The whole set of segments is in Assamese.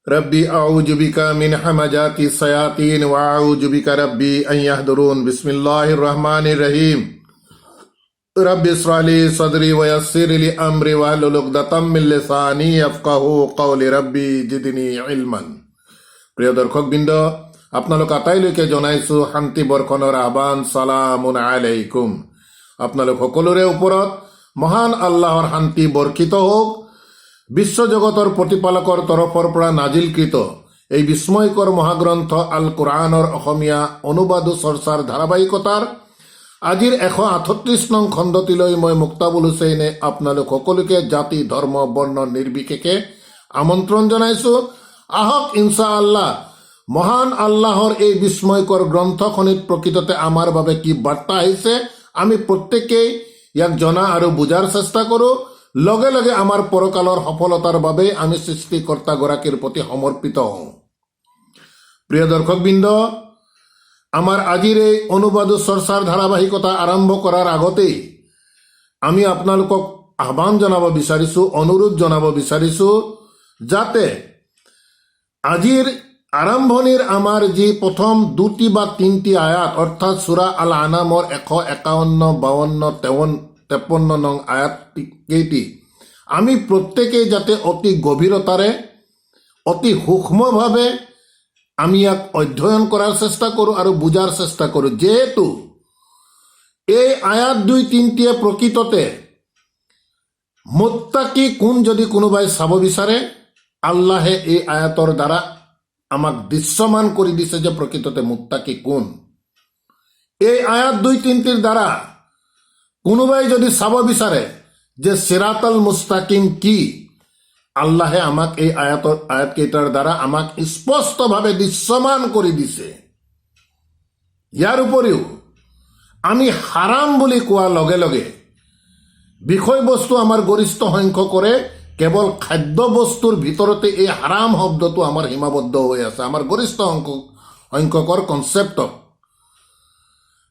रब्बी अऊज़ु बिका मिन हमाजाति सयातीन व अऊज़ु बिका रब्बी अन यहदुरून। बिस्मिल्लाहिर रहमानिर रहीम। रब्बि इश्रह ली सदरी व यस्सिर ली अमरी वहलुल उक़दतम मिन लिसानी यफ़क़हू क़ौली रब्बी जिदनी इल्मन। প্ৰিয় দৰ্শকবৃন্দ, আপোনালোক আটাইলৈকে জনাইছো শান্তি বৰ্ষণৰ আহ্বান। সালামুন আলাইকুম। আপোনালোক সকলোৰে ওপৰত মহান আল্লাহৰ শান্তি বৰ্ষিত হওক। বিশ্বজগতৰ প্ৰতিপালকৰ তৰফৰ পৰা নাজিলকৃত এই বিস্ময়কৰ মহাগ্ৰন্থ আল কোৰআনৰ অসমীয়া অনুবাদ চৰ্চাৰ ধাৰাবাহিকতাৰ আজিৰ 138 নং খণ্ডটিলৈ মই মুক্তাবুল হুছেইনে আপোনালোক সকলোকে জাতি ধৰ্ম বৰ্ণ নিৰ্বিশেষে আমন্ত্ৰণ জনাইছো। আহক ইনশাআল্লাহ মহান আল্লাহৰ এই বিস্ময়কৰ গ্ৰন্থখনিত প্ৰকৃততে আমাৰ বাবে কি বাৰ্তা আহিছে আমি প্ৰত্যেকেই ইয়াক জনা আৰু বুজাৰ চেষ্টা কৰো। লগে লগে আমাৰ পৰকালৰ সফলতাৰ বাবে আমি সৃষ্টিকৰ্তা গৰাকীৰ প্ৰতি সমৰ্পিত হওঁ। প্ৰিয় দৰ্শকবৃন্দ, আমাৰ আজিৰ এই অনুবাদ চৰ্চাৰ ধাৰাবাহিকতা আৰম্ভ কৰাৰ আগতেই আমি আপোনালোকক আহ্বান জনাব বিচাৰিছো, অনুৰোধ জনাব বিচাৰিছো যাতে আজিৰ আৰম্ভণিৰ আমাৰ যি প্ৰথম 2টি বা 3টি আয়াত অৰ্থাৎ সূৰা আল আনামৰ 151, 52, 53 নং আয়াত কেইটি আমি প্ৰত্যেকেই যাতে অতি গভীৰতাৰে অতি সূক্ষ্মভাৱে আমি ইয়াক অধ্যয়ন কৰাৰ চেষ্টা কৰোঁ আৰু বুজাৰ চেষ্টা কৰোঁ। যেহেতু এই আয়াত 2-3টিয়ে প্ৰকৃততে মুত্তাকি কোন যদি কোনোবাই চাব বিচাৰে, আল্লাহে এই আয়াতৰ দ্বাৰা আমাক দৃশ্যমান কৰি দিছে যে প্ৰকৃততে মুত্তাকি কোন। এই আয়াত 2-3টিৰ দ্বাৰা কোনোবাই যদি চাব বিচাৰে যে সিৰাতাল মুস্তাকিম কি, আল্লাহে আমাক এই আয়াতকেইটাৰ দ্বাৰা আমাক স্পষ্টভাৱে দৃশ্যমান কৰি দিছে। ইয়াৰ উপৰিও আমি হাৰাম বুলি কোৱাৰ লগে লগে বিষয়বস্তু আমাৰ গৰিষ্ঠ সংখ্যকৰে কেৱল খাদ্য বস্তুৰ ভিতৰতে এই হাৰাম শব্দটো আমাৰ সীমাবদ্ধ হৈ আছে, আমাৰ গৰিষ্ঠ সংখ্যকৰ কনচেপ্টত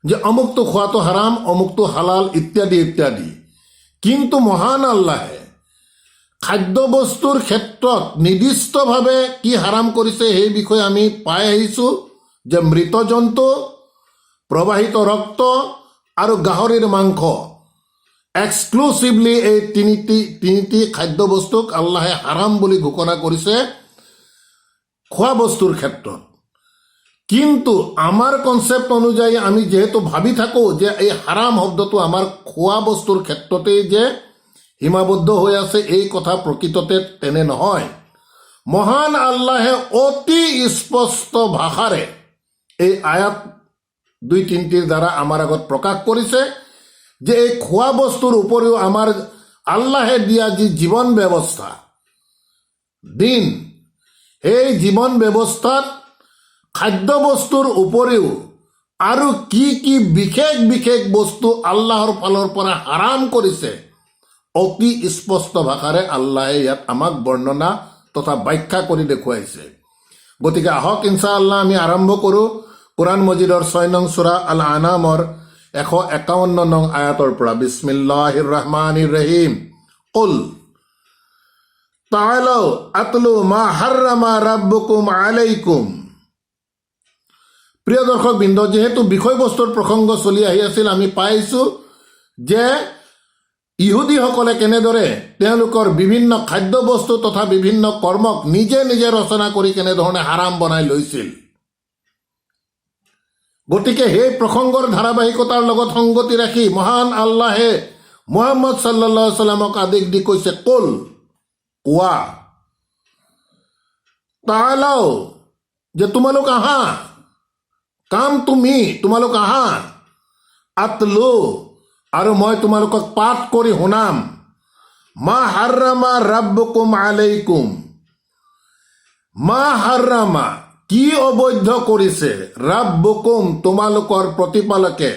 যে অমুকটো খোৱাটো হাৰাম, অমুকটো হালাল ইত্যাদি ইত্যাদি। কিন্তু মহান আল্লাহে খাদ্য বস্তুৰ ক্ষেত্ৰত নিৰ্দিষ্টভাৱে কি হাৰাম কৰিছে সেই বিষয়ে আমি পাই আহিছোঁ যে মৃত জন্তু, প্ৰবাহিত ৰক্ত আৰু গাহৰিৰ মাংস এক্সক্লুচিভলি এই তিনিটি খাদ্য বস্তুক আল্লাহে হাৰাম বুলি ঘোষণা কৰিছে খোৱা বস্তুৰ ক্ষেত্ৰত। কিন্তু আমাৰ কনচেপ্ট অনুযায়ী আমি যেহেতু ভাবি থাকোঁ যে এই হাৰাম শব্দটো আমাৰ খোৱা বস্তুৰ ক্ষেত্ৰতেই যে সীমাবদ্ধ হৈ আছে, এই কথা প্ৰকৃততে তেনে নহয়। মহান আল্লাহে অতি স্পষ্ট ভাষাৰে এই আয়াত 2-3টিৰ দ্বাৰা আমাৰ আগত প্ৰকাশ কৰিছে যে এই খোৱা বস্তুৰ উপৰিও আমাৰ আল্লাহে দিয়া যি জীৱন ব্যৱস্থা দিন, সেই জীৱন ব্যৱস্থাত খাদ্য বস্তুৰ উপৰিও আৰু কি কি বিশেষ বিশেষ বস্তু আল্লাহৰ ফালৰ পৰা হাৰাম কৰিছে অতি স্পষ্ট ভাষাৰে আল্লাহে ইয়াত আমাক বৰ্ণনা তথা ব্যাখ্যা কৰি দেখুৱাইছে। গতিকে আহক ইনশাআল্লাহ আমি আৰম্ভ কৰোঁ কোৰআন মজিদৰ 6 নং সূৰা আল আনামৰ 151 নং আয়াতৰ পৰা। বিসমিল্লাহিৰ ৰহমানিৰ ৰহিম। কুল তাআলাউ আতলু মা হাৰৰামা ৰাব্বুকুম আলাইকুম। প্ৰিয় দৰ্শকবৃন্দ, যেহেতু বিষয়বস্তুৰ প্ৰসংগ চলি আহি আছিল, আমি পাইছোঁ যে ইহুদীসকলে কেনেদৰে তেওঁলোকৰ বিভিন্ন খাদ্য বস্তু তথা বিভিন্ন কৰ্মক নিজে নিজে ৰচনা কৰি কেনেধৰণে হাৰাম বনাই লৈছিল। গতিকে সেই প্ৰসংগৰ ধাৰাবাহিকতাৰ লগত সংগতি ৰাখি মহান আল্লাহে মুহাম্মদ সাল্লাল্লাহু আলাইহি সাল্লামক আদেশ দি কৈছে, কুল কোৱা, তাআলাউ যে তোমালোক আহা, কাম তুমি, তোমালোক আহা, আতলু আৰু মই তোমালোকক পাঠ কৰি শুনাম, মা হাৰৰামা ৰাব্বুকুম আলাইকুম, মা হাৰৰামা কি অবৈধ কৰিছে, ৰাব্বুকুম তোমালোকৰ প্ৰতিপালকে,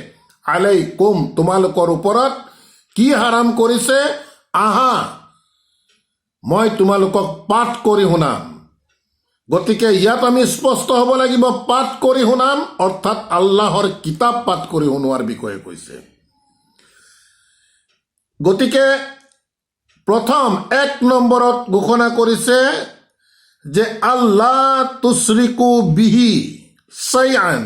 আলাইকুম তোমালোকৰ ওপৰত কি হাৰাম কৰিছে, আহা মই তোমালোকক পাঠ কৰি শুনাম। গতিকে ইয়াত আমি স্পষ্ট হ'ব লাগিব, পাঠ কৰি শুনাম অৰ্থাৎ আল্লাহৰ কিতাপ পাঠ কৰি শুনোৱাৰ বিষয়ে কৈছে। গতিকে প্ৰথম 1 নম্বৰত ঘোষণা কৰিছে যে আল্লাহ তুশৰিকু বিহি শাইআন।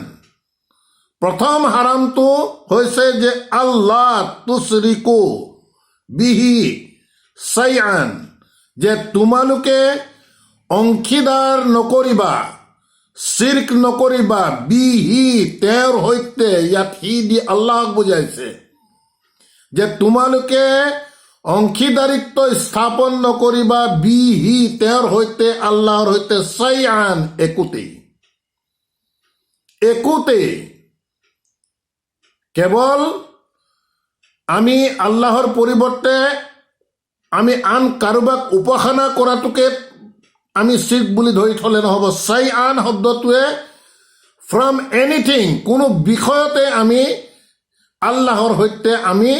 প্ৰথম হাৰামটো হৈছে যে আল্লাহ তুশৰিকু বিহি শাইআন, যে তোমালোকে অংশীদাৰ নকৰিবা, শিৰ্ক নকৰিবা, বিহি তেওঁৰ সৈতে। ইয়াত সি দি আল্লাহক বুজাইছে যে তোমালোকে অংশীদাৰিত্ব স্থাপন নকৰিবা, বিহি তেওঁৰ সৈতে, আল্লাহৰ সৈতে, শাইআন একোতেই। কেৱল আমি আল্লাহৰ পৰিৱৰ্তে আমি আন কাৰোবাক উপাসনা কৰাটোকে আমি শিৰ্ক বুলি ধৰি থলে নহ'ব। শাইআন শব্দটোৱে ফ্ৰম এনিথিং, কোনো বিষয়তে আমি আল্লাহৰ সৈতে আমি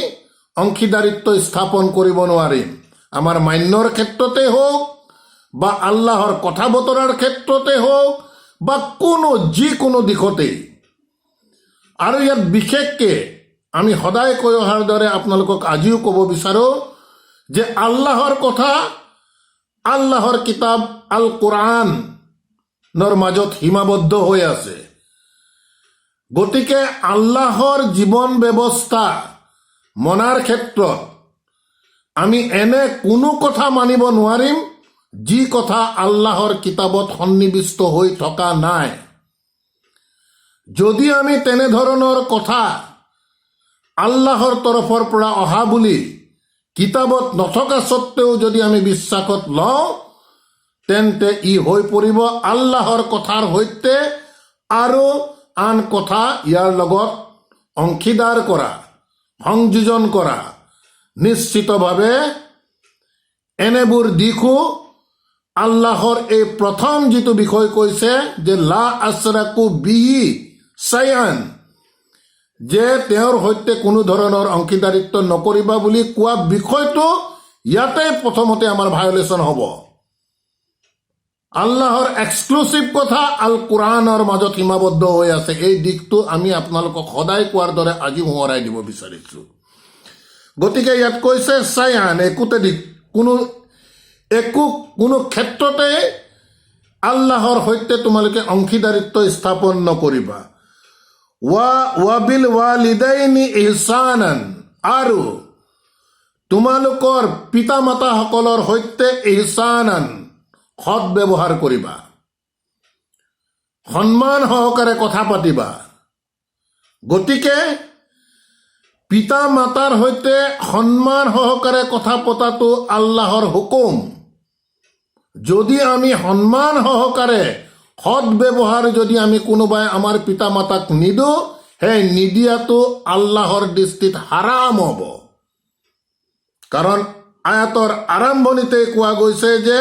অংশীদাৰিত্ব স্থাপন কৰিব নোৱাৰিম। আমাৰ মান্যৰ ক্ষেত্ৰতে হওক বা আল্লাহৰ কথা বতৰাৰ ক্ষেত্ৰতে হওক বা যিকোনো দিশতেই। আৰু ইয়াত বিশেষকৈ আমি সদায় কৈ অহাৰ দৰে আপোনালোকক আজিও ক'ব বিচাৰোঁ যে আল্লাহৰ কথা, আল্লাহৰ কিতাপ আল কোৰআনৰ মাজত সীমাবদ্ধ হৈ আছে। গতিকে আল্লাহৰ জীৱন ব্যৱস্থা মনাৰ ক্ষেত্ৰত আমি এনে কোনো কথা মানিব নোৱাৰিম যি কথা আল্লাহৰ কিতাপত সন্নিৱিষ্ট হৈ থকা নাই। যদি আমি তেনেধৰণৰ কথা আল্লাহৰ তৰফৰ পৰা অহা বুলি কিতাপত নথকা স্বত্বেও যদি আমি বিশ্বাসত লওঁ, তেন্তে ই হৈ পৰিব আল্লাহৰ কথাৰ সৈতে আৰু আন কথা ইয়াৰ লগত অংশীদাৰ কৰা, সংযোজন কৰা। নিশ্চিতভাৱে এনেবোৰ দিশো আল্লাহৰ এই প্ৰথম যিটো বিষয় কৈছে যে লা আশৰাকু বিহি শাইআন, যে তেওঁৰ সৈতে কোনো ধৰণৰ অংশীদাৰিত্ব নকৰিবা বুলি কোৱা বিষয়টো ইয়াতে প্ৰথমতে আমাৰ ভায়লেশ্যন হ'ব। আল্লাহৰ এক্সক্লুচিভ কথা আল কোৰআনৰ মাজত সীমাবদ্ধ হৈ আছে। এই দিশটো আমি আপোনালোকক সদায় কোৱাৰ দৰে আজি সোঁৱৰাই দিব বিচাৰিছোঁ। গতিকে ইয়াত কৈছে শাইআন, কোনো ক্ষেত্ৰতে আল্লাহৰ সৈতে তোমালোকে অংশীদাৰিত্ব স্থাপন নকৰিবা। ৱাবিল ৱালিদাইনি ইহছানান, আৰু তোমালোকৰ পিতা মাতাসকলৰ সৈতে ইহছানান, সৎ ব্যৱহাৰ কৰিবা, সন্মান সহকাৰে কথা পাতিবা। গতিকে পিতা মাতাৰ সৈতে সন্মান সহকাৰে কথা পতাটো আল্লাহৰ হুকুম। যদি আমি সন্মান সহকাৰে সৎ ব্যৱহাৰ যদি আমি কোনোবাই আমাৰ পিতা মাতাক নিদিওঁ, সেই নিদিয়াটো আল্লাহৰ দৃষ্টিত হাৰাম হ'ব। কাৰণ আয়াতৰ আৰম্ভণিতে কোৱা গৈছে যে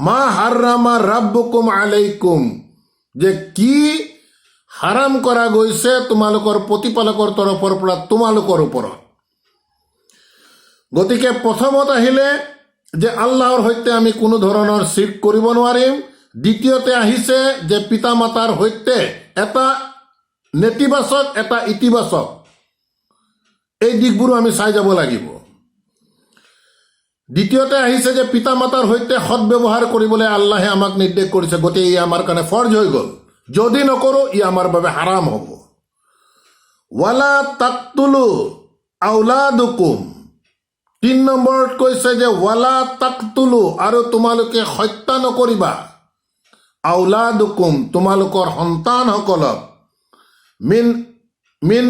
মা হাৰ্ৰামা ৰাব্বুকুম আলাইকুম, যে কি হাৰাম কৰা গৈছে তোমালোকৰ প্ৰতিপালকৰ তৰফৰ পৰা তোমালোকৰ ওপৰত। গতিকে প্ৰথমত আহিলে যে আল্লাহৰ সৈতে আমি কোনো ধৰণৰ শিৰ্ক কৰিব নোৱাৰিম। দ্বিতীয়তে আহিছে যে পিতা মাতাৰ সৈতে এটা নেতিবাচক এটা ইতিবাচক, এই দিশবোৰো আমি চাই যাব লাগিব। দ্বিতীয়তে আহিছে যে পিতা মাতাৰ সৈতে সৎ ব্যৱহাৰ কৰিবলৈ আল্লাহে আমাক নিৰ্দেশ কৰিছে, গতিকে ই আমাৰ কাৰণে ফৰ্জ হৈ গ'ল। যদি নকৰোঁ ই আমাৰ বাবে হাৰাম হ'ব। ৱালা তাকতুলু আউলাদুকুম, 3 নম্বৰত কৈছে যে ৱালা তাকতুলু, আৰু তোমালোকে হত্যা নকৰিবা, আউলাদুকুম, তোমালোকৰ সন্তানসকলক, মিন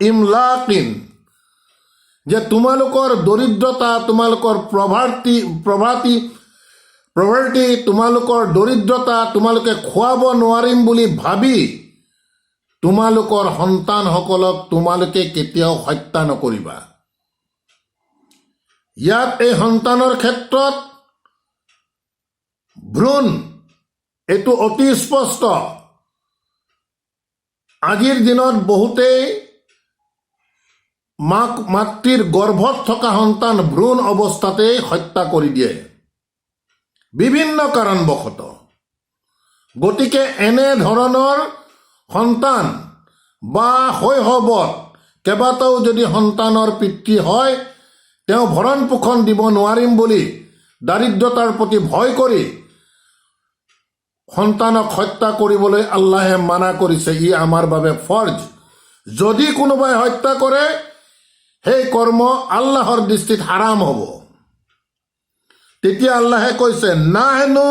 ইমলাকিন, যে তোমালোকৰ দৰিদ্ৰতা, তোমালোকৰ প্ৰভাৰ্টি, তোমালোকৰ দৰিদ্ৰতা তোমালোকে খুৱাব নোৱাৰিম বুলি ভাবি তোমালোকৰ সন্তানসকলক তোমালোকে কেতিয়াও হত্যা নকৰিবা। ইয়াত এই সন্তানৰ ক্ষেত্ৰত ভ্ৰূণ, এইটো অতি স্পষ্ট। আজিৰ দিনত বহুতেই মাতৃৰ গৰ্ভত থকা সন্তান ভ্ৰূণ অৱস্থাতেই হত্যা কৰি দিয়ে, বিভিন্ন কাৰণবশতঃ। গতিকে এনে ধৰণৰ সন্তান বা শৈশৱত কেইবাটাও যদি সন্তানৰ পিতৃ হয়, তেওঁ ভৰণ পোষণ দিব নোৱাৰিম বুলি দাৰিদ্ৰতাৰ প্ৰতি ভয় কৰি সন্তানক হত্যা কৰিবলৈ আল্লাহে মানা কৰিছে, ই আমাৰ বাবে ফৰ্জ। যদি কোনোবাই হত্যা কৰে সেই কৰ্ম আল্লাহৰ দৃষ্টিত হাৰাম হ'ব। তেতিয়া আল্লাহে কৈছে নাহনু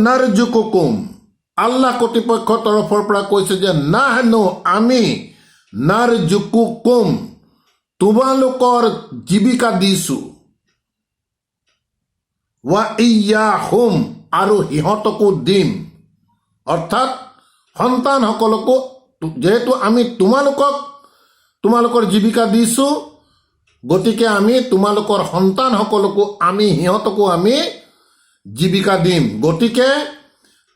নাৰজুকুকুম, আল্লাহ কৰ্তৃপক্ষৰ তৰফৰ পৰা কৈছে যে নাহনু আমি, নাৰজুকুকুম তোমালোকৰ জীৱিকা দিছো, ৱা ইয়্যাহুম আৰু সিহঁতকো দিম। অৰ্থাৎ সন্তানসকলকো, যেহেতু আমি তোমালোকৰ জীৱিকা দিছো, গতিকে আমি তোমালোকৰ সন্তানসকলকো সিহঁতকো আমি জীৱিকা দিম। গতিকে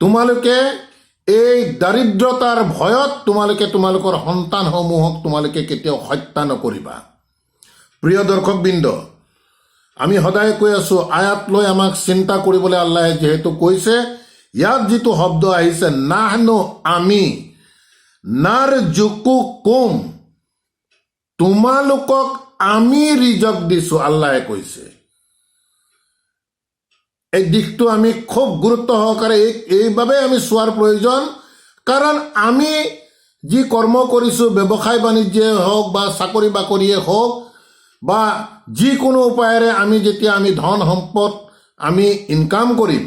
তোমালোকে এই দাৰিদ্ৰতাৰ ভয়ত তোমালোকৰ সন্তানসমূহক তোমালোকে কেতিয়াও হত্যা নকৰিবা। প্ৰিয় দৰ্শকবৃন্দ, আমি সদায় কৈ আছো আয়াত লৈ আমাক চিন্তা কৰিবলৈ আল্লাহে যেহেতু কৈছে, ইয়াত যিটো শব্দ আহিছে নাহনু আমি, নাৰজুকুকুম তোমালোকক আমি ৰিজক দিছো, আল্লাহে কৈছে। এই দিশটো আমি খুব গুৰুত্ব সহকাৰে এইবাবে আমি চোৱাৰ প্ৰয়োজন, কাৰণ আমি যি কৰ্ম কৰিছো, ব্যৱসায় বাণিজ্যই হওক বা চাকৰি বাকৰিয়ে হওক বা যিকোনো উপায়েৰে যেতিয়া আমি ধন সম্পদ আমি ইনকাম কৰিম,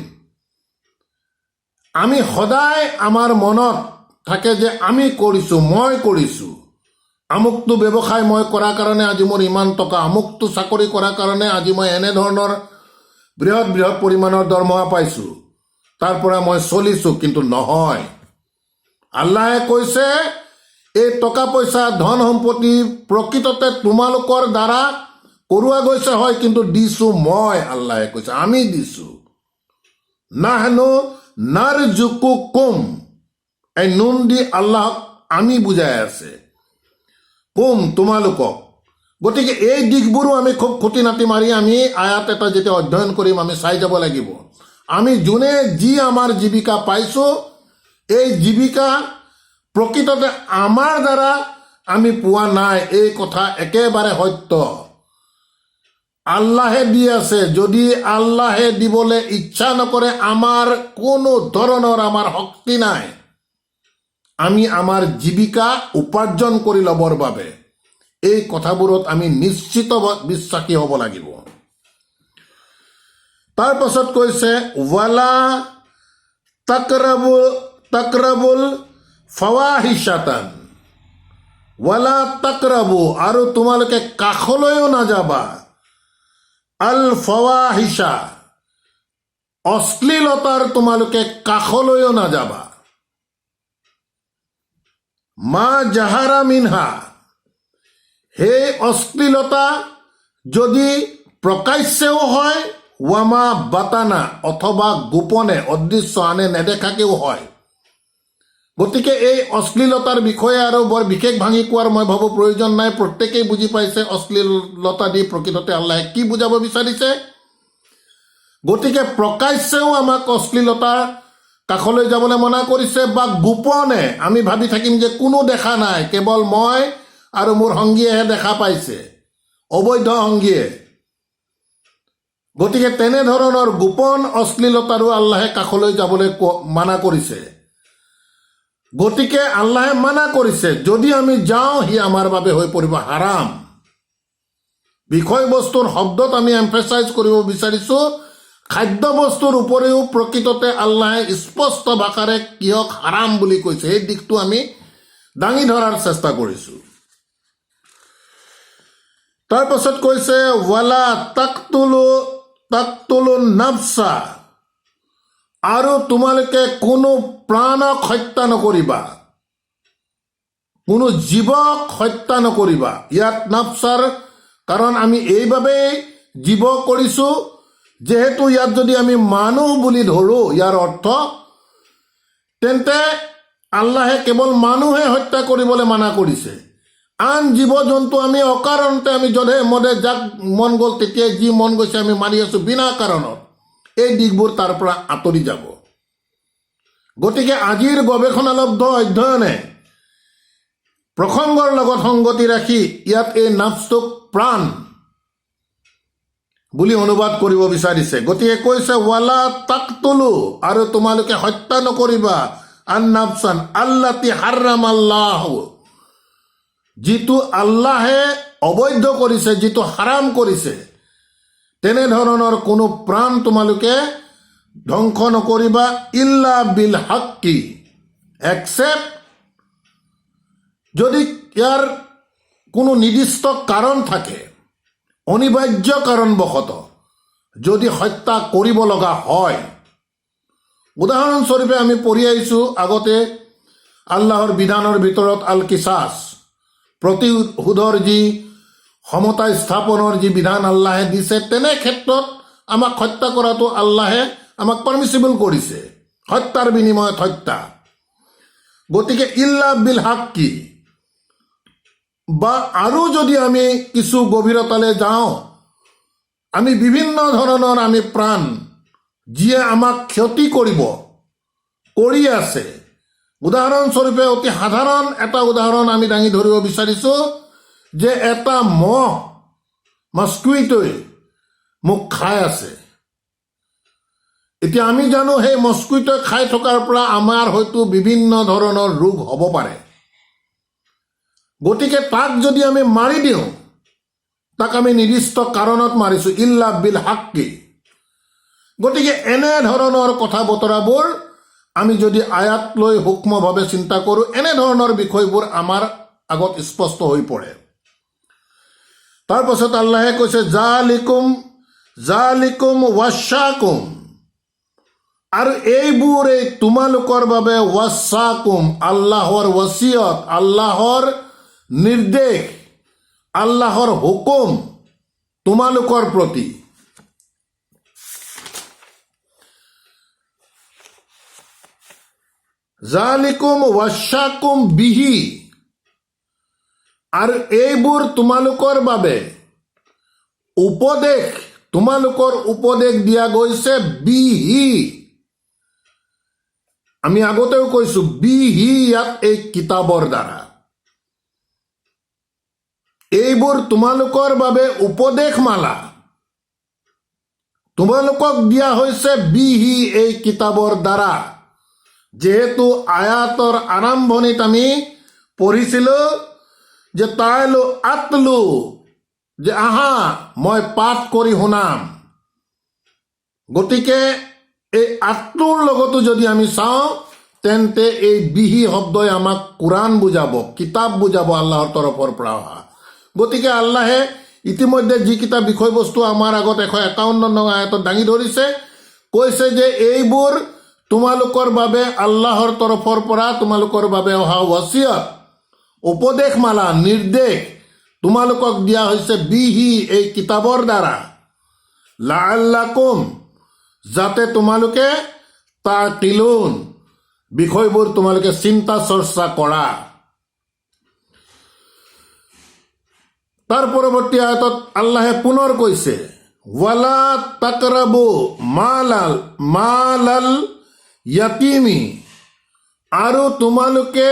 আমি সদায় আমাৰ মনত থাকে যে আমি কৰিছো, মই কৰিছো, আমুকটো ব্যৱসায় মই কৰাৰ কাৰণে আজি মোৰ ইমান টকা, আমুকটো চাকৰি কৰাৰ কাৰণে আজি মই এনেধৰণৰ বৃহৎ পৰিমাণৰ দৰমহা পাইছো, তাৰ পৰা মই চলিছো। কিন্তু নহয়, আল্লাহে কৈছে এই টকা পইচা ধন সম্পত্তি প্ৰকৃততে তোমালোকৰ দ্বাৰা কৰোৱা গৈছে হয়, কিন্তু দিছো মই, আল্লাহে কৈছে আমি দিছো। নাহনু নাৰজুকুকুম, এই নুন দি আল্লাহক আমি বুজাই আছে, কুম তোমালোকক। গতিকে এই দিশবোৰো আমি খুব খুঁটি নাটি মাৰি আমি আয়াত এটা যেতিয়া অধ্যয়ন কৰিম আমি চাই যাব লাগিব। আমি যোনে যি আমাৰ জীৱিকা পাইছো, এই জীৱিকা প্ৰকৃততে আমাৰ দ্বাৰা আমি পোৱা নাই, এই কথা একেবাৰে সত্য। আল্লাহে দি আছে। যদি আল্লাহে দিবলৈ ইচ্ছা নকৰে, আমাৰ কোনো ধৰণৰ আমাৰ শক্তি নাই আমি আমাৰ জীৱিকা উপাৰ্জন কৰি ল'বৰ বাবে। এই কথাবোৰত আমি নিশ্চিত বিশ্বাসী হ'ব লাগিব। তাৰ পাছত কৈছে ৱালা তাকৰাবুল ফাৱাহিশাতান, ৱালা তাকৰাবু, আৰু তোমালোকে কাষলৈও নাযাবা, আল ফাৱাহিশা, অশ্লীলতাৰ তোমালোকে কাষলৈও নাযাবা, মা জাহাৰা মিনহা, সেই অশ্লীলতা যদি প্ৰকাশ্যেও হয়, ৱামা বাতানা, অথবা গোপনে অদৃশ্য আনে নেদেখাকেও হয়। গতিকে এই অশ্লীলতাৰ বিষয়ে আৰু বৰ বিশেষ ভাঙি কোৱাৰ মই ভাবোঁ প্ৰয়োজন নাই, প্ৰত্যেকেই বুজি পাইছে অশ্লীলতা দি প্ৰকৃততে আল্লাহে কি বুজাব বিচাৰিছে। গতিকে প্ৰকাশ্যেও আমাক অশ্লীলতাৰ কাষলৈ যাবলৈ মনা কৰিছে, বা গোপনে আমি ভাবি থাকিম যে কোনো দেখা নাই, কেৱল মই আৰু মোৰ সংগীয়েহে দেখা পাইছে, অবৈধ সংগীয়ে। গতিকে তেনেধৰণৰ গোপন অশ্লীলতাৰো আল্লাহে কাষলৈ যাবলৈ মানা কৰিছে। গতিকে আল্লাহে মানা কৰিছে, যদি আমি যাওঁ সি আমাৰ বাবে হৈ পৰিব হাৰাম। বিষয়বস্তুৰ শব্দত আমি এমফেচাইজ কৰিব বিচাৰিছো, খাদ্য বস্তুৰ উপৰিও প্ৰকৃততে আল্লাহে স্পষ্ট ভাষাৰে কিহক হাৰাম বুলি কৈছে, সেই দিশটো আমি দাঙি ধৰাৰ চেষ্টা কৰিছো। তাৰ পাছত কৈছে ৱালা তাকতুলু নাফসা, আৰু তোমালোকে কোনো প্ৰাণক হত্যা নকৰিবা, কোনো জীৱক হত্যা নকৰিবা। ইয়াত নাফসাৰ কাৰণ আমি এইবাবেই জীৱ কৰিছো, যেহেতু ইয়াত যদি আমি মানুহ বুলি ধৰো ইয়াৰ অৰ্থ, তেন্তে আল্লাহে কেৱল মানুহে হত্যা কৰিবলৈ মানা কৰিছে। আন জীৱ জন্তু আমি অকাৰণতে আমি যধে মধে যাক মন গ'ল তেতিয়াই যি মন গৈছে আমি মাৰি আছো বিনা কাৰণত, এই দিশবোৰ তাৰ পৰা আঁতৰি যাব। গতিকে আজিৰ গৱেষণালব্ধ অধ্যয়নে প্ৰসংগৰ লগত সংগতি ৰাখি ইয়াত এই নাফছটোক প্ৰাণ বুলি অনুবাদ কৰিব বিচাৰিছে। গতিকে কৈছে ৱালা তাকতুলু, আৰু তোমালোকে হত্যা নকৰিবা আন্নাফচান আল্লাতি হাৰামাল্লাহ, যিটো আল্লাহে অবৈধ কৰিছে, যিটো হাৰাম কৰিছে, তেনেধৰণৰ কোনো প্ৰাণ তোমালোকে ধ্বংস নকৰিবা। ইল্লা বিল হাক্কি, এক্সেপ্ট যদি ইয়াৰ কোনো নিৰ্দিষ্ট কাৰণ থাকে, অনিবাৰ্য কাৰণবশত যদি হত্যা কৰিব লগা হয়। উদাহৰণস্বৰূপে আমি পঢ়ি আহিছোঁ আগতে আল্লাহৰ বিধানৰ ভিতৰত আল কিছাছ, প্ৰতিশোধৰ যি সমতা স্থাপনৰ যি বিধান আল্লাহে দিছে, তেনে ক্ষেত্ৰত আমাক হত্যা কৰাটো আল্লাহে আমাক পাৰ্মিচিবল কৰিছে, হত্যাৰ বিনিময়ত হত্যা। গতিকে ইল্লা বিল হাক্কি, বা আৰু যদি আমি কিছু গভীৰতালৈ যাওঁ, আমি বিভিন্ন ধৰণৰ আমি প্ৰাণ যিয়ে আমাক ক্ষতি কৰি আছে। উদাহৰণস্বৰূপে অতি সাধাৰণ এটা উদাহৰণ আমি দাঙি ধৰিব বিচাৰিছোঁ যে এটা মস্কুইটোৱে মোক খাই আছে। এতিয়া আমি জানো সেই মস্কুইটোৱে খাই থকাৰ পৰা আমাৰ হয়তো বিভিন্ন ধৰণৰ ৰোগ হ'ব পাৰে। গতিকে তাক যদি আমি মাৰি দিওঁ, তাক আমি নিৰ্দিষ্ট কাৰণত মাৰিছোঁ, ইল্লা বিল হাক্কি। গতিকে এনেধৰণৰ কথা বতৰাবোৰ আমি যদি আয়াত লৈ সূক্ষ্মভাৱে চিন্তা কৰোঁ, এনেধৰণৰ বিষয়বোৰ আমাৰ আগত স্পষ্ট হৈ পৰে। তাৰপাছত আল্লাহে কৈছে জালিকুম ৱাছাকুম, আৰু এইবোৰে তোমালোকৰ বাবে ৱাছাকুম, আল্লাহৰ ৱচিয়ত, আল্লাহৰ নিৰ্দেশ, আল্লাহৰ হুকুম তোমালোকৰ প্ৰতি। জালিকুম ৱাছাকুম বিহি, আৰু এইবোৰ তোমালোকৰ বাবে উপদেশ, তোমালোকৰ উপদেশ দিয়া গৈছে বিহি। আমি আগতেও কৈছো বিহি, ইয়াত এই কিতাপৰ দ্বাৰা। এইবোৰ তোমালোকৰ বাবে উপদেশ মালা তোমালোকক দিয়া হৈছে বিহি, এই কিতাপৰ দ্বাৰা। যেহেতু আয়াতৰ আৰম্ভণিত আমি পঢ়িছিলো যে তাইলো আতলু, যে আহা মই পাঠ কৰি শুনাম। গতিকে এই আতলুৰ লগতো যদি আমি চাওঁ, তেন্তে এই বিহি শব্দই আমাক কোৰাণ বুজাব, কিতাপ বুজাব, আল্লাহৰ তৰফৰ পৰা অহা। গতিকে আল্লাহে ইতিমধ্যে যিকেইটা বিষয়বস্তু আমাৰ আগত 151 নং আয়াতত দাঙি ধৰিছে, কৈছে যে এইবোৰ তোমালোকৰ বাবে আল্লাহৰ তৰফৰ পৰা তোমালোকৰ বাবে অহা ৱচিয়ত, উপদেশ মালা, নিৰ্দেশ তোমালোকক দিয়া হৈছে বিহি, এই কিতাপৰ দ্বাৰা। লাআল্লাকুম, যাতে তোমালোকে তাকিলুন, বিষয়বোৰ তোমালোকে চিন্তা চৰ্চা কৰা। তাৰ পৰৱৰ্তী আয়াতত আল্লাহে পুনৰ কৈছে ৱালা তাকৰাবু মালাল ইয়াতিমি, আৰু তোমালোকে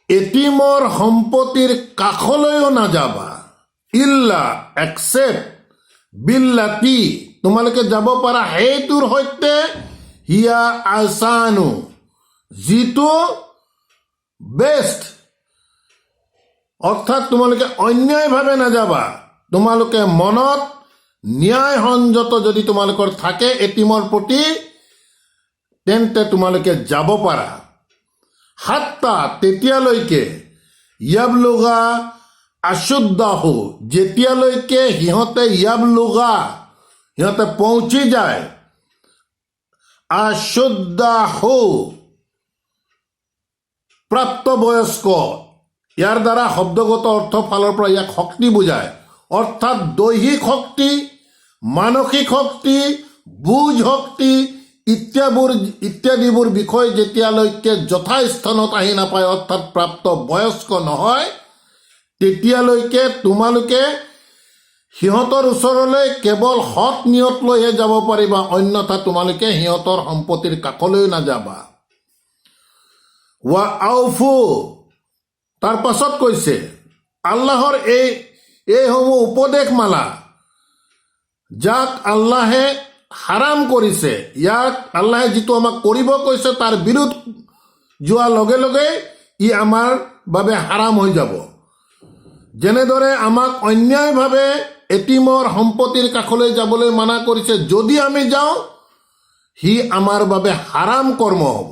এটিমৰ সম্পত্তিৰ কাষলৈও নাযাবা। ইল্লা, এক্সেপ্ট বিল্লাতি, তোমালোকে যাব পাৰা সেইটোৰ সৈতে, হিয়া আহসানু, যিটো বেষ্ট। অৰ্থাৎ তোমালোকে অন্যায়ভাৱে নাযাবা। তোমালোকে মনত ন্যায় সংযত যদি তোমালোকৰ থাকে এটিমৰ প্ৰতি, তেন্তে তোমালোকে যাব পাৰা। হাত্তা, তেতিয়ালৈকে, ইয়াবলুগা আশুদ্দাহু, যেতিয়ালৈকে সিহঁতে পৌঁছি যায়, আশুদ্দাহু, প্ৰাপ্তবয়স্ক। ইয়াৰ দ্বাৰা শব্দগত অৰ্থ ফালৰ পৰা ইয়াক শক্তি বুজায়, অৰ্থাৎ দৈহিক শক্তি, মানসিক শক্তি, বুজ শক্তি ইত্যাদিবোৰ বিষয় যেতিয়ালৈকে যথাস্থানত আহি নাপায়, অৰ্থাৎ প্ৰাপ্ত বয়স্ক নহয়, তেতিয়ালৈকে তোমালোকে সিহঁতৰ ওচৰলৈ কেৱল সৎ নিয়ত লৈহে যাব পাৰিবা, অন্যথা তোমালোকে সিহঁতৰ সম্পত্তিৰ কাষলৈ নাযাবা। ৱা আউফু, তাৰ পাছত কৈছে আল্লাহৰ এইসমূহ উপদেশ মালা যাক আল্লাহে হাৰাম কৰিছে, ইয়াক আল্লাহে যিটো আমাক কৰিব কৈছে তাৰ বিৰোধ যোৱাৰ লগে লগে ই আমাৰ বাবে হাৰাম হৈ যাব। যেনেদৰে আমাক অন্যায়ভাৱে এটিমৰ সম্পত্তিৰ কাষলৈ যাবলৈ মানা কৰিছে, যদি আমি যাওঁ সি আমাৰ বাবে হাৰাম কৰ্ম হ'ব।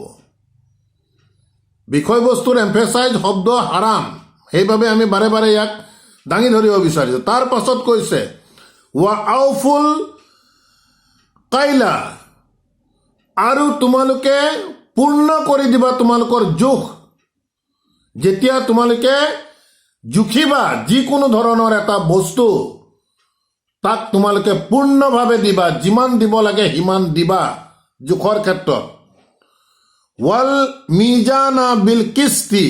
বিষয়বস্তুৰ এম্ফেচাইজ শব্দ হাৰাম, সেইবাবে আমি বাৰে বাৰে ইয়াক দাঙি ধৰিব বিচাৰিছোঁ। তাৰ পাছত কৈছে ৱা আউফুল কাইলা, আৰু তোমালোকে পূৰ্ণ কৰি দিবা তোমালোকৰ জোখ। যেতিয়া তোমালোকে জুখিবা যিকোনো ধৰণৰ এটা বস্তু, তাক তোমালোকে পূৰ্ণভাৱে দিবা, যিমান দিব লাগে সিমান দিবা জোখৰ ক্ষেত্ৰত। ৱাল মিজানা বিল কিস্তি,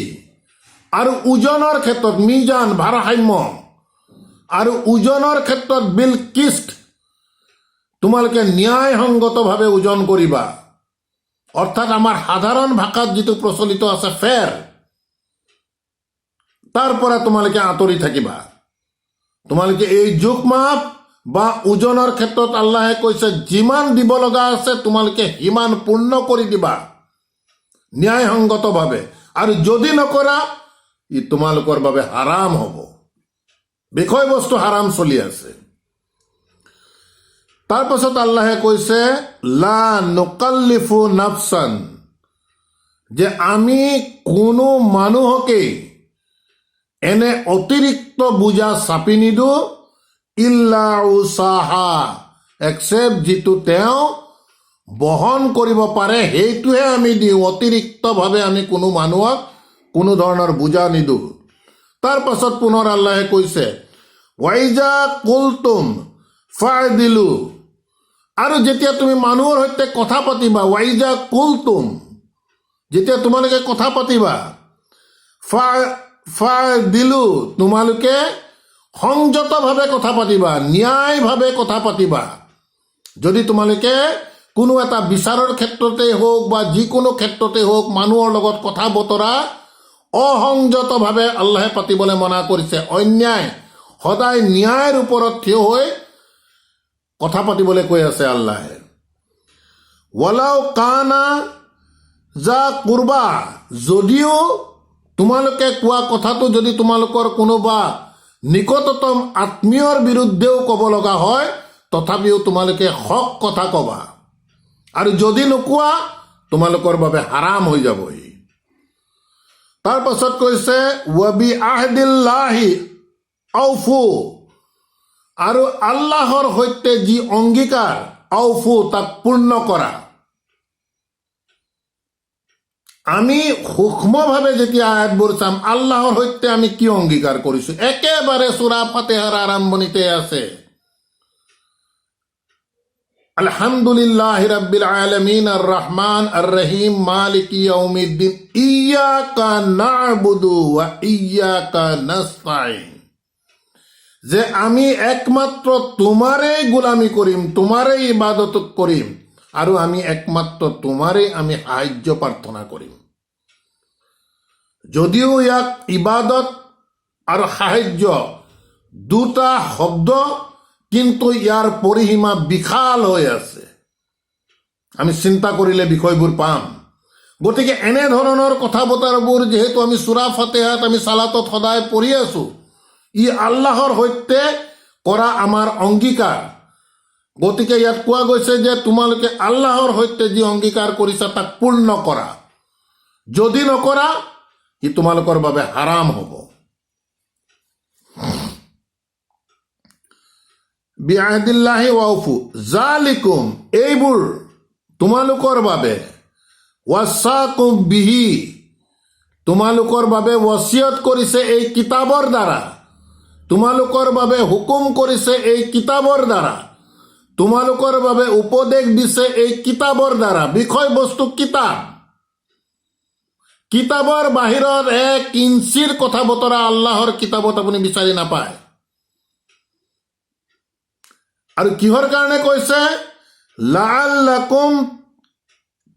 আৰু ওজনৰ ক্ষেত্ৰত মিজান ভাৰসাম্য, আৰু ওজনৰ ক্ষেত্ৰত বিল কিস্ত, তোমালোকে ন্যায়সংগতভাৱে ওজন কৰিবা। অৰ্থাৎ আমাৰ সাধাৰণ ভাষাত যিটো প্ৰচলিত আছে ফেৰ, তাৰ পৰা তোমালোকে আঁতৰি থাকিবা। তোমালোকে এই জোখ মাপ বা ওজনৰ ক্ষেত্ৰত আল্লাহে কৈছে যিমান দিব লগা আছে তোমালোকে সিমান পূৰ্ণ কৰি দিবা ন্যায়সংগতভাৱে, আৰু যদি নকৰা ই তোমালোকৰ বাবে হাৰাম হ'ব। বিষয়বস্তু হাৰাম চলি আছে। তাৰ পাছত আল্লাহে কৈছে লা নুকাল্লিফু নাফসান, যে আমি কোনো মানুহকেই এনে অতিৰিক্ত বুজা চাপি নিদিওঁ, ইল্লা উসাহা, একচেপ্ট যিটো তেওঁ বহন কৰিব পাৰে সেইটোহে আমি দিওঁ। অতিৰিক্তভাৱে আমি কোনো মানুহক কোনো ধৰণৰ বুজা নিদিওঁ। তাৰ পাছত পুনৰ আল্লাহে কৈছে ৱাইজা কুলতুম ফাদিলু, আৰু যেতিয়া তুমি মানুহৰ সৈতে কথা পাতিবা, ৱাইজা কুলতুম, যেতিয়া তোমালোকে কথা পাতিবা, ফাদিলু, তোমালোকে সংযতভাৱে কথা পাতিবা, ন্যায়ভাৱে কথা পাতিবা। যদি তোমালোকে কোনো এটা বিচাৰৰ ক্ষেত্ৰতে হওক বা যিকোনো ক্ষেত্ৰতে হওক মানুহৰ লগত কথা বতৰা অসংযতভাৱে আল্লাহে পাতিবলৈ মনা কৰিছে। অন্যায়, সদায় ন্যায়ৰ ওপৰত থিয় হৈ কথা পাতিবলৈ কৈ আছে আল্লাহে। ৱালাউ কানা যা কুৰবা, যদিও তোমালোকে কোৱা কথাটো যদি তোমালোকৰ কোনোবা নিকটতম আত্মীয়ৰ বিৰুদ্ধেও ক'ব লগা হয়, তথাপিও তোমালোকে হক কথা ক'বা, আৰু যদি নোকোৱা তোমালোকৰ বাবে হাৰাম হৈ যাবহি। তাৰ পাছত কৈছে ৱাবি আহদিল্লাহি আউফু, আৰু আল্লাহৰ সৈতে যি অংগীকাৰ, আউফু, তাক পূৰ্ণ কৰা। আমি সূক্ষ্মভাৱে যেতিয়া আয়াতবোৰ চাম, আল্লাহৰ সৈতে আমি কি অংগীকাৰ কৰিছোঁ, একেবাৰে সূৰা ফাতিহাৰ আৰম্ভণিতে আছে আলহামদুলিল্লাহি ৰাব্বিল আলামিন আর রহমান আর রহিম মালিকি ইয়াউমিদ্দিন ইয়্যাকা না'বুদু ওয়া ইয়্যাকা নাস্তাইন, যে আমি একমাত্র তোমাৰেই গোলামি কৰিম, তোমাৰেই ইবাদত কৰিম, আৰু আমি একমাত্ৰ তোমাৰেই আমি সাহায্য প্ৰাৰ্থনা কৰিম। যদিও ইয়াক ইবাদত আৰু সাহায্য দুটা শব্দ, কিন্তু ইয়াৰ পৰিসীমা বিশাল হৈ আছে। আমি চিন্তা কৰিলে বিষয়বোৰ পাম। গতিকে এনেধৰণৰ কথা বতৰাবোৰ যিহেতু আমি সূৰা ফাতিহাত, আমি সালাতত সদায় পঢ়ি আছো, ই আল্লাহৰ সৈতে কৰা আমাৰ অংগীকাৰ। গতিকে ইয়াত কোৱা গৈছে যে তোমালোকে আল্লাহৰ সৈতে যি অংগীকাৰ কৰিছা তাক পূৰ্ণ কৰা, যদি নকৰা ই তোমালোকৰ বাবে হাৰাম হ'ব। বিআহদিল্লাহি ওয়াউফু জালিকুম, এইবোৰ তোমালোকৰ বাবে, ওয়াসাকুম বিহি, তোমালোকৰ বাবে ওয়াসিয়ত কৰিছে এই কিতাবৰ দ্বাৰা, তোমালোকৰ বাবে হুকুম কৰিছে এই কিতাবৰ দ্বাৰা, তোমালোকৰ বাবে উপদেশ দিছে এই কিতাবৰ দ্বাৰা। বিষয়বস্তু কিতাপ, কিতাবৰ বাহিৰত 1 ইঞ্চিৰ কথা বতৰা আল্লাহৰ কিতাবত আপুনি বিচাৰি নাপায়। আৰু কিহৰ কাৰণে কৈছে লাআল্লাকুম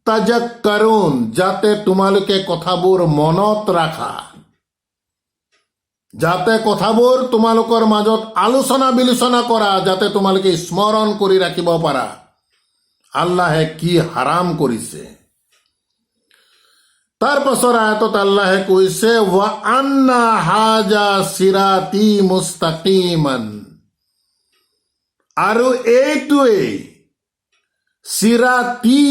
তাজাক্কাৰুন, যাতে তোমালোকে কথাবোৰ মনত ৰাখা। যাতে কথাবোৰ তোমালোকৰ মাজত আলোচনা বিলোচনা কৰা, যাতে তোমালোকে স্মৰণ কৰি ৰাখিব পাৰা আল্লাহে কি হাৰাম কৰিছে। তাৰ পাছৰ আয়াতত আল্লাহে কৈছে ওয়া আন্না হাজা সিৰাতি মুস্তাকিমান, আৰু এইটোৱেই সিৰাতি,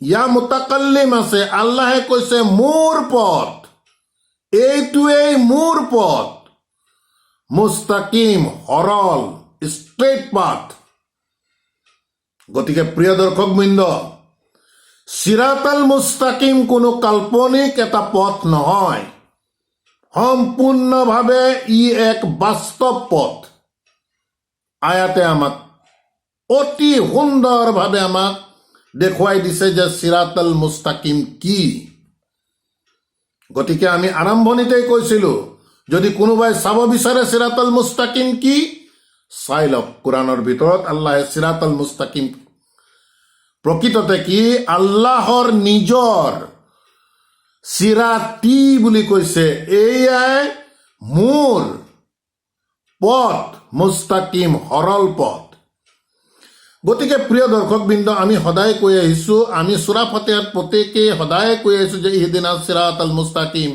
ইয়া মুতাকাল্লিম আছে, আল্লাহে কৈছে মোৰ পথ, এইটোৱেই মোৰ পথ, মুস্তাকিম সৰল ষ্ট্ৰেইট পাথ। গতিকে প্ৰিয় দৰ্শক বৃন্দ, সিৰাতাল মুস্তাকিম কোনো কাল্পনিক এটা পথ নহয়, সম্পূৰ্ণভাৱে ই এক বাস্তৱ পথ। আয়াতে আমাক অতি সুন্দৰভাৱে আমাক দেখুৱাই দিছে যে সিৰাতাল মুস্তাকিম কি। গতিকে আমি আৰম্ভণিতেই কৈছিলো, যদি কোনোবাই চাব বিচাৰে সিৰাতাল মুস্তাকিম কি, চাই লওক কোৰাণৰ ভিতৰত আল্লাহে সিৰাতাল মুস্তাকিম প্ৰকৃততে কি আল্লাহৰ নিজৰ সিৰাতি বুলি কৈছে, এয়াই মোৰ পথ, মুস্তাকিম সৰল পথ। গতিকে প্ৰিয় দৰ্শক বৃন্দ, আমি সদায় কৈ আহিছো, আমি সূৰা ফাতিহাত প্ৰত্যেকেই সদায় কৈ আহিছো যে ইহদিনা সিৰাতাল মুস্তাকিম,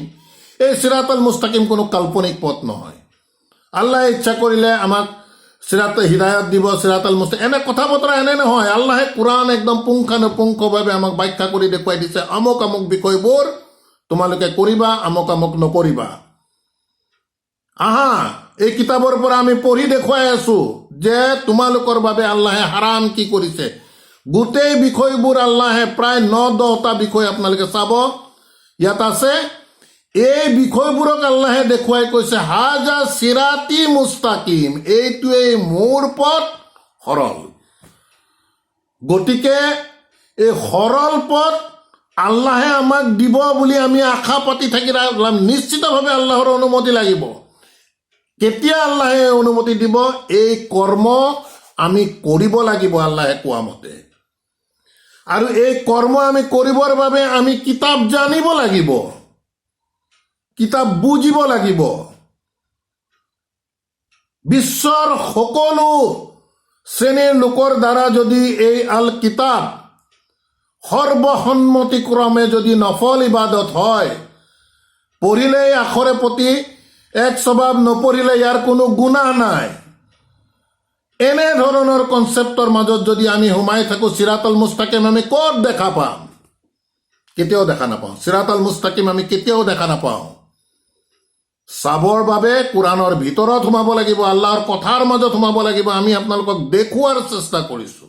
এই সিৰাতাল মুস্তাকিম কোনো কাল্পনিক পথ নহয়। আল্লাহে ইচ্ছা কৰিলে আমাক সিৰাত হিদায়ত দিব, সিৰাতাল মুস্তাকিম, এনে কথা বতৰা এনে নহয়। আল্লাহে কোৰাণ একদম পুংখানুপুংখভাৱে আমাক ব্যাখ্যা কৰি দেখুৱাই দিছে, আমুক আমুক বিষয়বোৰ তোমালোকে কৰিবা, আমুক আমুক নকৰিবা। আহা, এই কিতাপৰ পৰা আমি পঢ়ি দেখুৱাই আছো যে তোমালোকৰ বাবে আল্লাহে হাৰাম কি কৰিছে। গোটেই বিষয়বোৰ আল্লাহে প্ৰায় 9-10টা বিষয় আপোনালোকে চাব ইয়াত আছে। এই বিষয়বোৰক আল্লাহে দেখুৱাই কৈছে হাজা সিৰাতি মুস্তাকিম, এইটোৱেই মোৰ পথ সৰল। গতিকে এই সৰল পথ আল্লাহে আমাক দিব বুলি আমি আশা পাতি থাকি নিশ্চিতভাৱে আল্লাহৰ অনুমতি লাগিব। কেতিয়া আল্লাহে অনুমতি দিব? এই কৰ্ম আমি কৰিব লাগিব আল্লাহে কোৱা মতে, আৰু এই কৰ্ম আমি কৰিবৰ বাবে আমি কিতাপ জানিব লাগিব, কিতাপ বুজিব লাগিব। বিশ্বৰ সকলো শ্ৰেণীৰ লোকৰ দ্বাৰা যদি এই আল কিতাপ সৰ্বসন্মতিক্ৰমে যদি নফল ইবাদত হয়, পঢ়িলেই আখৰে প্ৰতি এক স্বভাৱ, নপঢ়িলে ইয়াৰ কোনো গুনাহ নাই, এনে ধৰণৰ কনচেপ্টৰ মাজত যদি আমি সোমাই থাকো, সিৰাতাল মুস্তাকিম আমি ক'ত দেখা পাম? কেতিয়াও দেখা নাপাওঁ। সিৰাতাল মুস্তাকিম আমি কেতিয়াও দেখা নাপাওঁ। চাবৰ বাবে কোৰাণৰ ভিতৰত সোমাব লাগিব, আল্লাহৰ কথাৰ মাজত সোমাব লাগিব। আমি আপোনালোকক দেখুৱাৰ চেষ্টা কৰিছো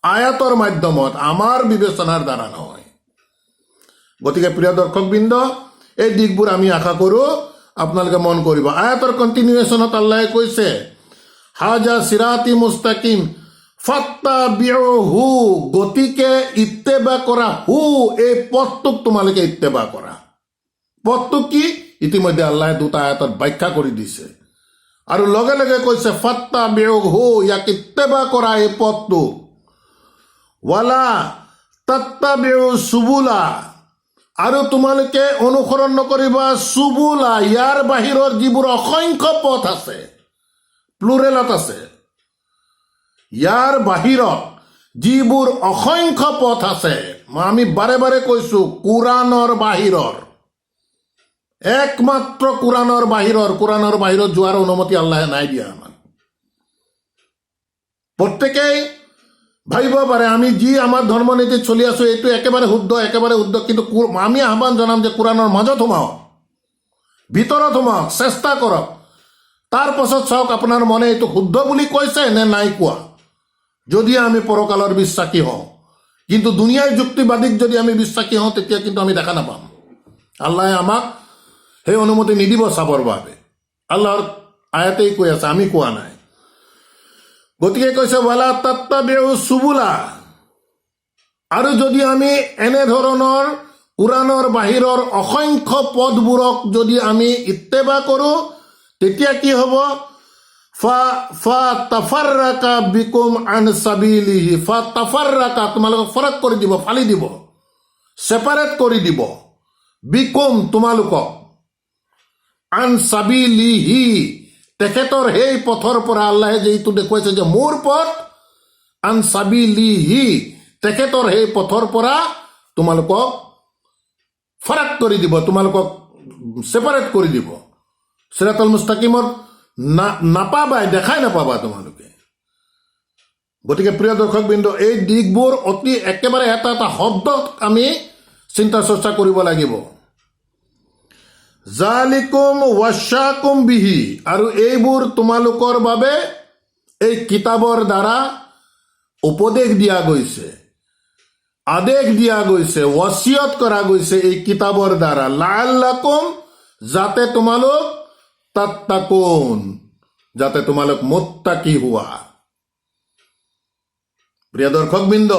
আয়াতৰ মাধ্যমত, আমাৰ বিবেচনাৰ দ্বাৰা নহয়। গতিকে প্ৰিয় দৰ্শকবৃন্দ, এই দিশবোৰ আমি আশা কৰো আপোনালোকে মন কৰিব। আয়াতৰ কণ্টিনিউৱেশ্যনত আল্লাহে কৈছে হাজা সিৰাতি মুস্তাকিম ফাত্তাবিউহু, গতিকে ইত্তেবা কৰা, হু এই পথটোক তোমালোকে ইত্তেবা কৰা। পথটো কি? ইতিমধ্যে আল্লাহে 2টা আয়াতত ব্যাখ্যা কৰি দিছে, আৰু লগে লগে কৈছে ফাত্তাবিউহু, ইয়াক ইত্তেবা কৰা এই পথটো। ৱালা তাত্তাবিউ সুবুলা, আৰু তোমালোকে অনুসৰণ নকৰিবা সুবুলা, ইয়াৰ বাহিৰৰ যিবোৰ অসংখ্য পথ আছে, প্লুৰেলত আছে, ইয়াৰ বাহিৰত যিবোৰ অসংখ্য পথ আছে, আমি বাৰে বাৰে কৈছো কোৰাণৰ বাহিৰৰ, একমাত্ৰ কোৰাণৰ বাহিৰত যোৱাৰ অনুমতি আল্লাহে নাই দিয়া আমাক। প্ৰত্যেকেই ভাবিব পাৰে আমি যি আমাৰ ধৰ্মনীতিত চলি আছো এইটো একেবাৰে শুদ্ধ, কিন্তু আমি আহ্বান জনাম যে কোৰাণৰ মাজত সোমাওক, ভিতৰত সোমাওক, চেষ্টা কৰক। তাৰ পাছত চাওক আপোনাৰ মনে এইটো শুদ্ধ বুলি কৈছে নে নাই কোৱা। যদি আমি পৰকালৰ বিশ্বাসী হওঁ, কিন্তু দুনিয়াৰ যুক্তিবাদীক যদি আমি বিশ্বাসী হওঁ, তেতিয়া কিন্তু আমি দেখা নাপাম। আল্লাহে আমাক সেই অনুমতি নিদিব চাবৰ বাবে। আল্লাহৰ আয়াতেই কৈ আছে, আমি কোৱা নাই। গতিকে কৈছে ৱালা তাত্তাবিউ সুবুলা, আৰু যদি আমি এনেধৰণৰ কোৰাণৰ বাহিৰৰ অসংখ্য পথবোৰক যদি আমি ইত্তেবা কৰো, তেতিয়া কি হ'ব? ফাতাফাৰৰাকা বিকুম আন সাবিলিহি, ফাতাফাৰৰাকা তোমালোকক ফৰক কৰি দিব, ফালি দিব, সেপাৰেট কৰি দিব, বিকুম তোমালোকক, আন সাবিলিহি, তেখেতৰ সেই পথৰ পৰা আল্লাহে যিটো দেখুৱাইছে যে মোৰ পথ, আন সাবিলিহি, তেখেতৰ সেই পথৰ পৰা তোমালোকক ফাৰাক কৰি দিব, তোমালোকক ছেপাৰেট কৰি দিব। সিৰাতুল মুস্তাকিমৰ নাপাবাই, দেখাই নাপাবা তোমালোকে। গতিকে প্ৰিয় দৰ্শকবৃন্দ, এই দিশবোৰ অতি একেবাৰে এটা এটা শব্দত আমি চিন্তা চৰ্চা কৰিব লাগিব। জালিকুম ৱাশাকুম বিহি, আৰু এইবোৰ তোমালোকৰ বাবে এই কিতাপৰ দ্বাৰা উপদেশ দিয়া গৈছে, আদেশ দিয়া গৈছে, ৱচিয়ত কৰা গৈছে এই কিতাপৰ দ্বাৰা। লাআল্লাকুম, যাতে তোমালোক তাত্তাকুন, যাতে তোমালোক মুত্তাকি হোৱা। প্ৰিয় দৰ্শকবৃন্দ,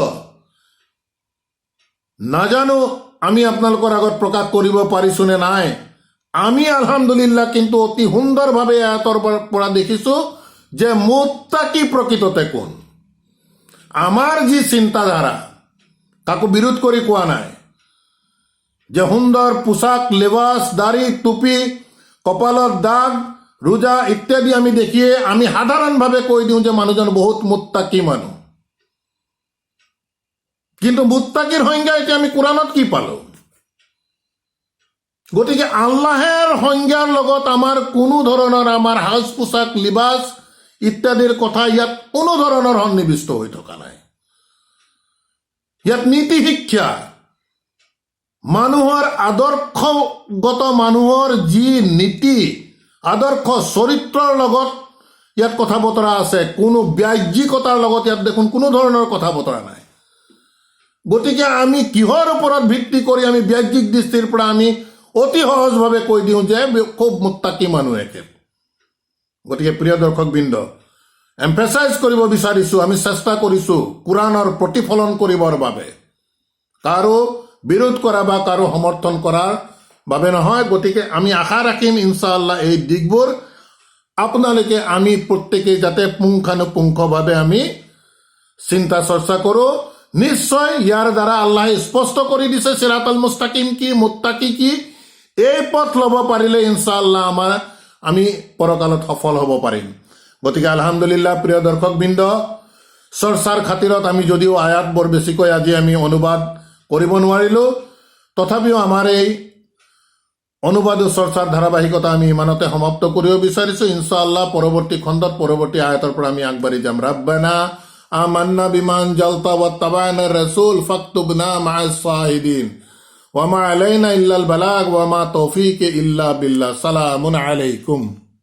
নাজানো আমি আপোনালোকৰ আগত প্ৰকাশ কৰিব পাৰিছো নে নাই। আমি আলহামদুলিল্লাহ কিন্তু অতি সুন্দৰভাৱে আয়াতৰ পৰা দেখিছো যে মুত্তাকি প্ৰকৃততে কোন। আমাৰ যি চিন্তাধাৰা, কাকো বিৰোধ কৰি কোৱা নাই, যে সুন্দৰ পোচাক, লেবাস, দাড়ি, টুপি, কপালত দাগ, ৰোজা ইত্যাদি আমি দেখিয়ে আমি সাধাৰণভাৱে কৈ দিওঁ যে মানুহজন বহুত মুত্তাকি মানুহ। কিন্তু মুত্তাকিৰ সংজ্ঞা এতিয়া আমি কোৰাণত কি পালো? গতিকে আল্লাহেৰ সংজ্ঞাৰ লগত আমাৰ কোনো ধৰণৰ আমাৰ সাজ পোছাক, লিবাস ইত্যাদিৰ কথা ইয়াত কোনো ধৰণৰ সন্নিৱিষ্ট হৈ থকা নাই। ইয়াত নীতি শিক্ষা, মানুহৰ আদৰ্শগত মানুহৰ যি নীতি আদৰ্শ চৰিত্ৰৰ লগত ইয়াত কথা বতৰা আছে। কোনো ব্যাহ্যিকতাৰ লগত ইয়াত দেখোন কোনো ধৰণৰ কথা বতৰা নাই। গতিকে আমি কিহৰ ওপৰত ভিত্তি কৰি আমি ব্যাহ্যিক দৃষ্টিৰ পৰা আমি অতি সহজভাৱে কৈ দিওঁ যে খুব মুত্তাকি মানুহ একে। গতিকে প্ৰিয় দৰ্শকবৃন্দ, এম্ফেচাইজ কৰিব বিচাৰিছো, আমি চেষ্টা কৰিছো কোৰাণৰ প্ৰতিফলন কৰিবৰ বাবে, কাৰো বিৰোধ কৰা বা কাৰো সমৰ্থন কৰাৰ বাবে নহয়। গতিকে আমি আশা ৰাখিম ইনশাআল্লাহ এই দিশবোৰ আপোনালোকে আমি প্ৰত্যেকেই যাতে পুংখানুপুংখভাৱে আমি চিন্তা চৰ্চা কৰোঁ। নিশ্চয় ইয়াৰ দ্বাৰা আল্লাহে স্পষ্ট কৰি দিছে সিৰাতুল মুস্তাকিম কি, মুত্তাকি কি। এই পথ ল'ব পাৰিলে ইনশাআল্লাহ আমি পৰকালত সফল হ'ব পাৰিম। গতিকে আলহামদুলিল্লাহ প্ৰিয় দৰ্শকবৃন্দ, চৰ্চাৰ খাতিৰত আমি যদিও আয়াত বৰ বেছিকৈ আজি আমি অনুবাদ কৰিব নোৱাৰিলোঁ, তথাপিও আমাৰ এই অনুবাদ চৰ্চাৰ ধাৰাবাহিকতা আমি ইমানতে সমাপ্ত কৰিব বিচাৰিছোঁ। ইনশাআল্লাহ পৰৱৰ্তী খণ্ডত পৰৱৰ্তী আয়াতৰ পৰা আমি আগবাঢ়ি যাম। ৰাব্বানা আমান্না বিমা আনজালতা ওয়াত্তাবা'না ৰাসূল ফাকতুবনা মা'আস শাহিদিন ওয়া মা আলাইনা ইল্লাল বালাগ ওয়া মা তৌফিক ইল্লা বিল্লাহ। সালামুন আলাইকুম।